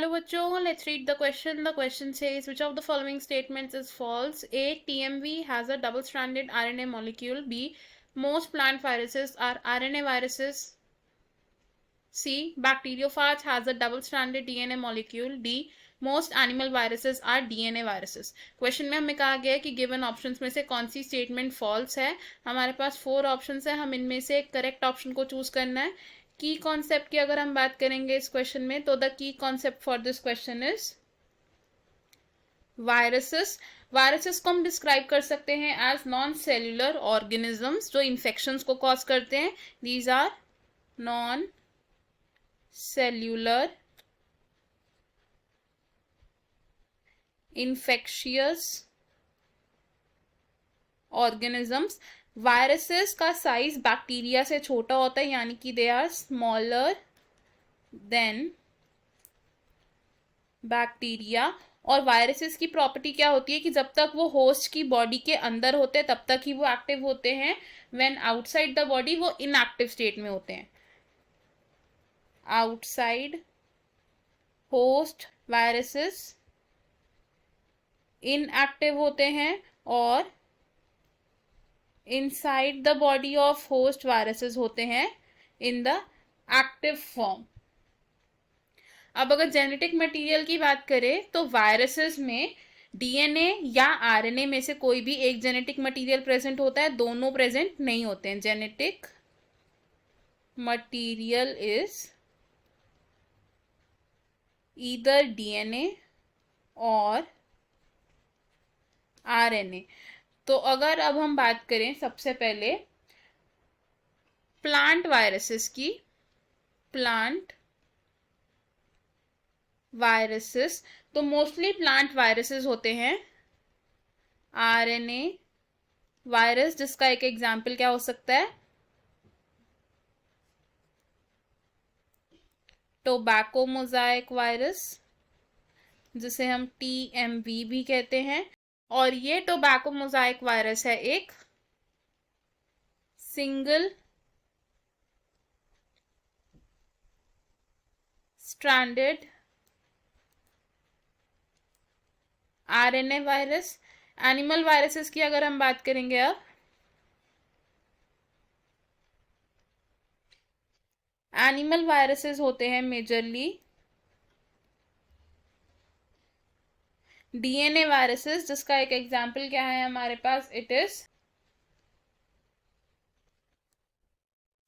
Hello bachcho, let's read the question. The question says, which of the following statements is false? A. TMV has a double-stranded RNA molecule. B. Most plant viruses are RNA viruses. C. Bacteriophage has a double-stranded DNA molecule. D. Most animal viruses are DNA viruses. Question में हमें कहा गया है कि given options में से कौन सी statement false है. हमारे पास 4 ऑप्शंस है, हम इनमें से करेक्ट ऑप्शन को चूज करना है. की कॉन्सेप्ट की अगर हम बात करेंगे इस क्वेश्चन में, तो द की concept for this question is viruses. Viruses को हम डिस्क्राइब कर सकते हैं एज नॉन सेल्यूलर ऑर्गेनिजम्स जो इन्फेक्शंस को कॉज करते हैं. These are non cellular infectious organisms. Viruses का साइज बैक्टीरिया से छोटा होता है, यानी कि they are smaller than bacteria. और वायरसेस की प्रॉपर्टी क्या होती है कि जब तक वो होस्ट की बॉडी के अंदर होते हैं तब तक ही वो एक्टिव होते हैं. व्हेन आउटसाइड द बॉडी वो इनएक्टिव स्टेट में होते हैं. आउटसाइड होस्ट वायरसेस इनएक्टिव होते हैं और inside the body of host viruses होते हैं इन द एक्टिव फॉर्म. अब अगर जेनेटिक मटेरियल की बात करें तो वायरसेस में डीएनए या आरएनए में से कोई भी एक जेनेटिक मटेरियल प्रेजेंट होता है, दोनों प्रेजेंट नहीं होते हैं. Genetic material is either DNA और आरएनए. तो अगर अब हम बात करें सबसे पहले प्लांट वायरसेस की, प्लांट वायरसेस, तो मोस्टली प्लांट वायरसेस होते हैं आरएनए वायरस, जिसका एक एग्जांपल क्या हो सकता है, टोबैको मोजाइक वायरस, जिसे हम टीएमवी भी कहते हैं. और ये टोबैको मोजाइक वायरस है एक single stranded RNA virus. Animal viruses की अगर हम बात करेंगे, अब एनिमल वायरसेस होते हैं मेजरली डीएनए वायरसेस, जिसका एक एग्जांपल क्या है हमारे पास, it is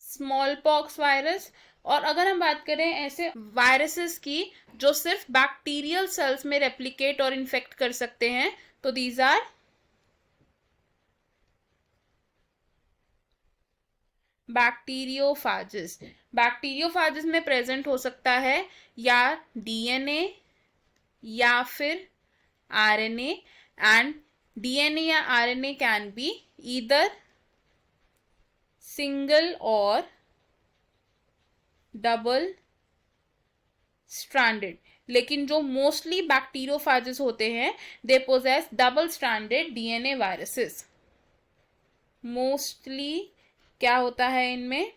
smallpox virus. और अगर हम बात करें ऐसे वायरसेस की जो सिर्फ बैक्टीरियल सेल्स में रेप्लिकेट और इन्फेक्ट कर सकते हैं, तो दीज आर बैक्टीरियोफाजेस. बैक्टीरियोफाजेस में प्रेजेंट हो सकता है या डीएनए या फिर RNA, and DNA या RNA can be either single or double stranded. लेकिन जो मोस्टली बैक्टीरियोफाजेस होते हैं they possess double stranded DNA viruses. Mostly क्या होता है इनमें,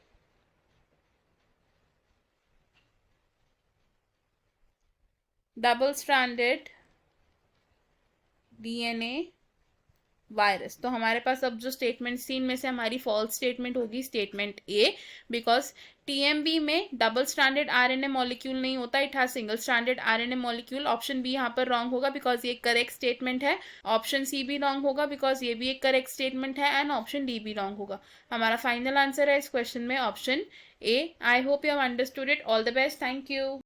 डबल स्ट्रैंडेड डीएनए वायरस. तो हमारे पास अब जो स्टेटमेंट थी इनमें से हमारी फॉल्स स्टेटमेंट होगी स्टेटमेंट ए, बिकॉज टीएमबी में डबल स्ट्रैंडेड आरएनए मॉलिक्यूल नहीं होता, it has single stranded RNA molecule. Option B यहाँ पर रॉन्ग होगा बिकॉज ये करेक्ट स्टेटमेंट है. ऑप्शन सी भी रॉन्ग होगा बिकॉज ये भी एक करेक्ट स्टेटमेंट है. एंड ऑप्शन डी भी रॉन्ग होगा. हमारा फाइनल आंसर है इस क्वेश्चन में option A. I hope you have understood it. All the best. Thank you.